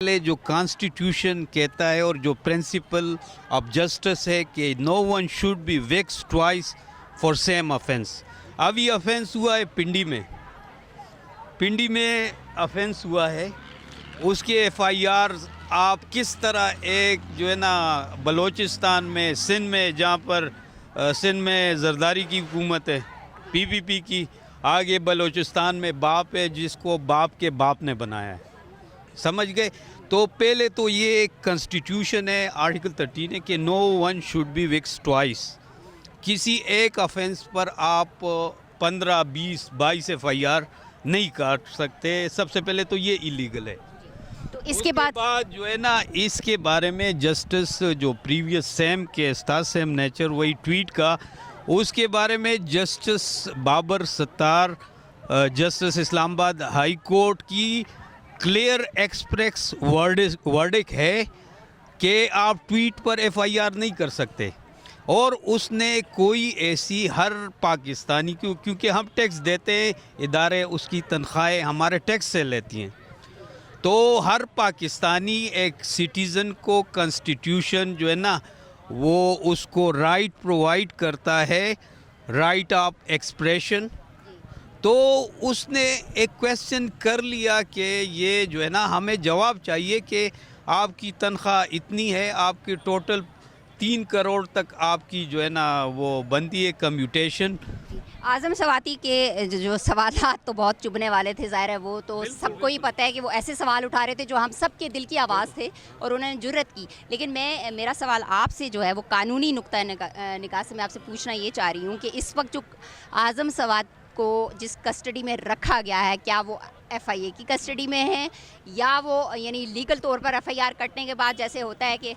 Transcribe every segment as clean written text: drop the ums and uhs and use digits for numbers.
पहले जो कॉन्स्टिट्यूशन कहता है और जो प्रिंसिपल ऑफ जस्टिस है कि no one should be vexed twice for same offence. अब ये ऑफेंस हुआ है पिंडी में ऑफेंस हुआ है, उसके एफआईआर आप किस तरह एक जो है ना बलूचिस्तान में सिंध में जहाँ पर सिंध में जरदारी की हुकूमत है पीपीपी की, आगे बलूचिस्तान में बाप है जिसको बाप के बाप ने बनाया है, समझ गए। तो पहले तो ये एक कॉन्स्टिट्यूशन है आर्टिकल 13 है कि no one should be vexed twice. किसी एक ऑफेंस पर आप 15, 20, 22 एफआईआर नहीं काट सकते। सबसे पहले तो ये इलीगल है। तो इसके बाद जो है ना इसके बारे में जस्टिस जो प्रीवियस सेम केस था सेम नेचर वही ट्वीट का, उसके बारे में justice Babar Sattar justice Islamabad high court की क्लियर एक्सप्रेस वर्डिक है कि आप ट्वीट पर एफआईआर नहीं कर सकते। और उसने कोई ऐसी हर पाकिस्तानी क्योंकि हम टैक्स देते हैं, इदारे उसकी तनख्वाहें हमारे टैक्स से लेती हैं, तो हर पाकिस्तानी एक सिटीज़न को कॉन्स्टिट्यूशन जो है ना वो उसको राइट प्रोवाइड करता है, राइट ऑफ एक्सप्रेशन। तो उसने एक क्वेश्चन कर लिया कि ये जो है ना हमें जवाब चाहिए कि आपकी तनख्वाह इतनी है, आपकी टोटल 3 करोड़ तक आपकी जो है ना वो बनती है कम्यूटेशन। आज़म सवाती के जो सवालात तो बहुत चुभने वाले थे, ज़ाहिर है वो तो सबको ही पता है कि वो ऐसे सवाल उठा रहे थे जो हम सब के दिल की आवाज़ थे और उन्होंने जुर्रत की। लेकिन मेरा सवाल आपसे जो है वो कानूनी नुक्ता निगाह से मैं आपसे पूछना ये चाह रही हूँ कि इस वक्त जो आज़म सवात को जिस कस्टडी में रखा गया है, क्या वो एफआईए की कस्टडी में है या वो यानी लीगल तौर पर एफआईआर कटने के बाद जैसे होता है कि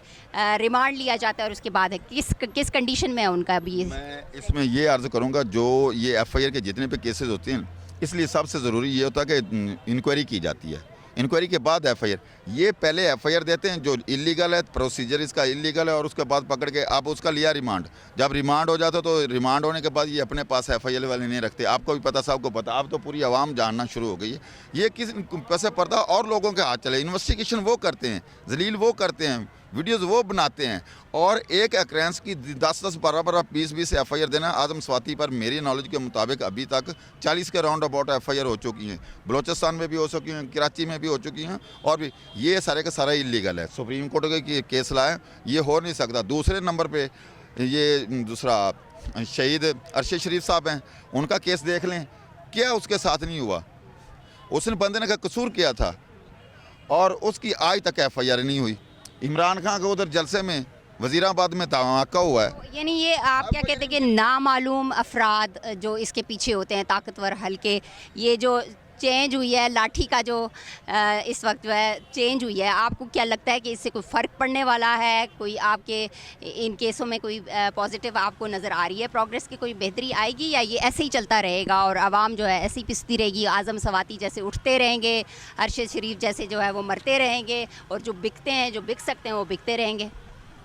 रिमांड लिया जाता है और उसके बाद है किस कंडीशन में है उनका अभी? मैं इसमें ये अर्ज़ करूँगा, जो ये एफआईआर के जितने भी केसेस होते हैं इसलिए सबसे ज़रूरी ये होता है कि इंक्वायरी की जाती है, इंक्वायरी के बाद एफआईआर। ये पहले एफआईआर देते हैं जो इलीगल है, प्रोसीजर इसका इलीगल है, और उसके बाद पकड़ के आप उसका लिया रिमांड। जब रिमांड हो जाता तो रिमांड होने के बाद ये अपने पास एफआईआर वाले नहीं रखते। आपको भी पता, सबको पता, अब तो पूरी आवाम जानना शुरू हो गई है ये किस पैसे पर्दा और लोगों के हाथ चले। इन्वेस्टिगेशन वो करते हैं, जलील वो करते हैं, वीडियोज़ वो बनाते हैं, और एक अक्रेंस की 10-10, 12-12, 20-20 एफआईआर देना। आज़म स्वाति पर मेरी नॉलेज के मुताबिक अभी तक 40 के राउंड अबाउट एफआईआर हो चुकी हैं, बलोचिस्तान में भी हो चुकी हैं, कराची में भी हो चुकी हैं, और भी ये सारे का सारा इलीगल है। सुप्रीम कोर्ट के केस लाए, ये हो नहीं सकता। दूसरे नंबर पे ये दूसरा शहीद अरशद शरीफ साहब हैं, उनका केस देख लें, क्या उसके साथ नहीं हुआ? उसने बंदे ने का कसूर किया था और उसकी आज तक एफआईआर नहीं हुई। इमरान खान का उधर जलसे में वजीराबाद में धमाका हुआ है। यानी ये आप क्या कहते हैं कि नामालूम अफराद जो इसके पीछे होते हैं, ताकतवर हल्के, ये जो चेंज हुई है लाठी का जो इस वक्त जो है चेंज हुई है, आपको क्या लगता है कि इससे कोई फ़र्क पड़ने वाला है? कोई आपके इन केसों में कोई पॉजिटिव आपको नज़र आ रही है, प्रोग्रेस की कोई बेहतरी आएगी, या ये ऐसे ही चलता रहेगा और आवाम जो है ऐसे ही पिसती रहेगी, आज़म सवाती जैसे उठते रहेंगे, अरशद शरीफ जैसे जो है वो मरते रहेंगे, और जो बिकते हैं, जो बिक सकते हैं वो बिकते रहेंगे?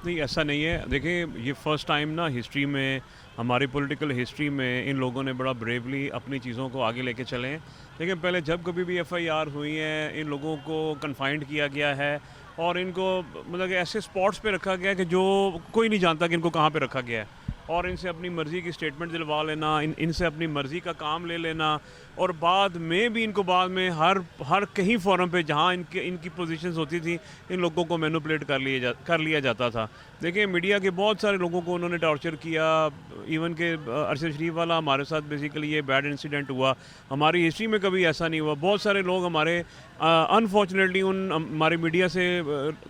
नहीं, ऐसा नहीं है। देखिए, ये फ़र्स्ट टाइम ना हिस्ट्री में, हमारी पॉलिटिकल हिस्ट्री में इन लोगों ने बड़ा ब्रेवली अपनी चीज़ों को आगे लेके चले हैं। लेकिन पहले जब कभी भी एफआईआर हुई है, इन लोगों को कन्फाइंड किया गया है और इनको मतलब कि ऐसे स्पॉट्स पे रखा गया है कि जो कोई नहीं जानता कि इनको कहाँ पे रखा गया है, और इनसे अपनी मर्ज़ी की स्टेटमेंट दिलवा लेना, इनसे अपनी मर्ज़ी का काम ले लेना, और बाद में भी इनको बाद में हर कहीं फोरम पे जहाँ इनकी पोजीशंस होती थी, इन लोगों को मैनिपुलेट कर लिया जाता था। देखिए, मीडिया के बहुत सारे लोगों को उन्होंने टॉर्चर किया, इवन के अरशद शरीफ वाला हमारे साथ बेसिकली ये बैड इंसिडेंट हुआ, हमारी हिस्ट्री में कभी ऐसा नहीं हुआ। बहुत सारे लोग हमारे अनफॉर्चुनेटली हमारे मीडिया से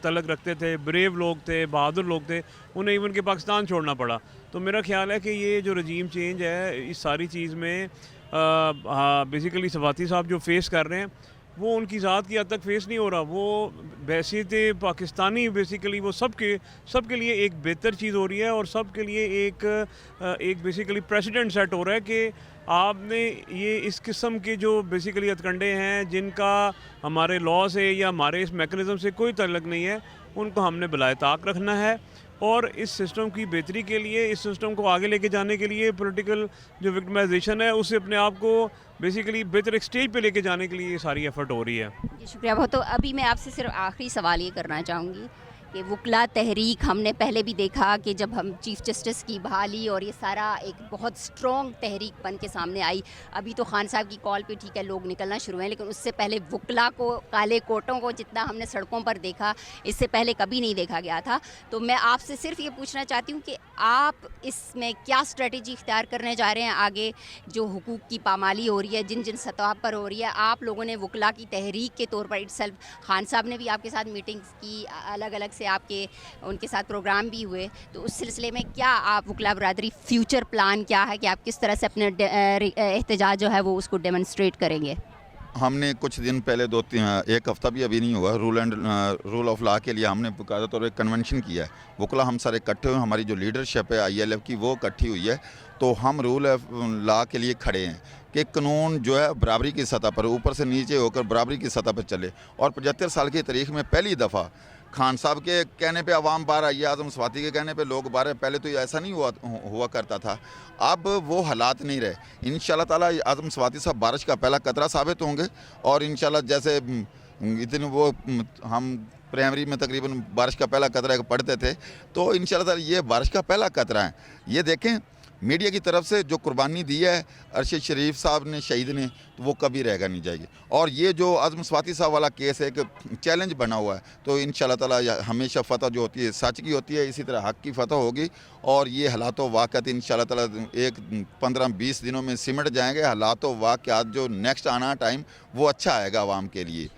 तल्लुक़ रखते थे, ब्रेव लोग थे, बहादुर लोग थे, उन्हें इवन के पाकिस्तान छोड़ना पड़ा। तो मेरा ख्याल है कि ये जो रजीम चेंज है, इस सारी चीज़ में बेसिकली सवाती साहब जो फेस कर रहे हैं वो उनकी ज़ात की हद तक फेस नहीं हो रहा। वो वैसे थे पाकिस्तानी, बेसिकली वो सबके लिए एक बेहतर चीज़ हो रही है, और सबके लिए एक बेसिकली प्रेसिडेंट सेट हो रहा है कि आपने ये इस किस्म के जो बेसिकली हथकंडे हैं जिनका हमारे लॉ से या हमारे इस मैकेनिज़्म से कोई ताल्लुक़ नहीं है, उनको हमने बिलाए ताक रखना है। और इस सिस्टम की बेहतरी के लिए, इस सिस्टम को आगे लेके जाने के लिए पॉलिटिकल जो विक्टिमाइजेशन है उससे अपने आप को बेसिकली बेहतर एक स्टेज पे लेके जाने के लिए ये सारी एफर्ट हो रही है। जी शुक्रिया बहुत। तो अभी मैं आपसे सिर्फ आखिरी सवाल ये करना चाहूँगी कि वकला तहरीक हमने पहले भी देखा कि जब हम चीफ़ जस्टिस की बहाली और ये सारा एक बहुत स्ट्रॉन्ग तहरीक बन के सामने आई। अभी तो खान साहब की कॉल पे ठीक है लोग निकलना शुरू हैं, लेकिन उससे पहले वकला को, काले कोटों को जितना हमने सड़कों पर देखा, इससे पहले कभी नहीं देखा गया था। तो मैं आपसे सिर्फ ये पूछना चाहती हूँ कि आप इसमें क्या स्ट्रेटजी इख्तियार करने जा रहे हैं आगे, जो हुकूक की पामाली हो रही है जिन जिन सतह पर हो रही है। आप लोगों ने वकला की तहरीक के तौर पर इटसेल्फ, खान साहब ने भी आपके साथ मीटिंग्स की, अलग अलग से आपके उनके साथ प्रोग्राम भी हुए, तो उस सिलसिले में क्या आप वकला बरादरी फ्यूचर प्लान क्या है कि आप किस तरह से अपने एहतजाज जो है वो उसको डेमोन्स्ट्रेट करेंगे? हमने कुछ दिन पहले एक हफ़्ता भी अभी नहीं हुआ, रूल ऑफ लॉ के लिए हमने बाकायदा तौर पर कन्वेंशन किया है। वकला हम सारे इकट्ठे हुए, हमारी जो लीडरशिप है ILF की वो इकट्ठी हुई है। तो हम रूल ऑफ लॉ के लिए खड़े हैं कि कानून जो है बराबरी की सतह पर, ऊपर से नीचे होकर बराबरी की सतह पर चले। और 75 साल की तारीख में पहली दफ़ा खान साहब के कहने पे अवाम बाहर आई है, आज़म स्वाति के कहने पे लोग बाहर है। पहले तो ऐसा नहीं हुआ करता था। अब वो हालात नहीं रहे। इंशाल्लाह ताला आज़म स्वाति साहब बारिश का पहला कतरा साबित होंगे। और इंशाल्लाह जैसे इतने वो हम प्राइमरी में तकरीबन बारिश का पहला कतरा पढ़ते थे, तो इंशाल्लाह ताला ये बारिश का पहला कतरा है। ये देखें मीडिया की तरफ से जो कुर्बानी दी है अरशद शरीफ साहब ने, शहीद ने, तो वो कभी रहेगा नहीं जाएगी। और ये जो आज़म स्वाति साहब वाला केस है, एक चैलेंज बना हुआ है, तो इंशाल्लाह ताला हमेशा फ़तह जो होती है सच की होती है, इसी तरह हक़ की फ़तह होगी। और ये हालात वाक़त इंशाल्लाह ताला एक 15-20 दिनों में सिमट जाएंगे। हालात वाक़यात जो नेक्स्ट आना टाइम वो अच्छा आएगा आवाम के लिए।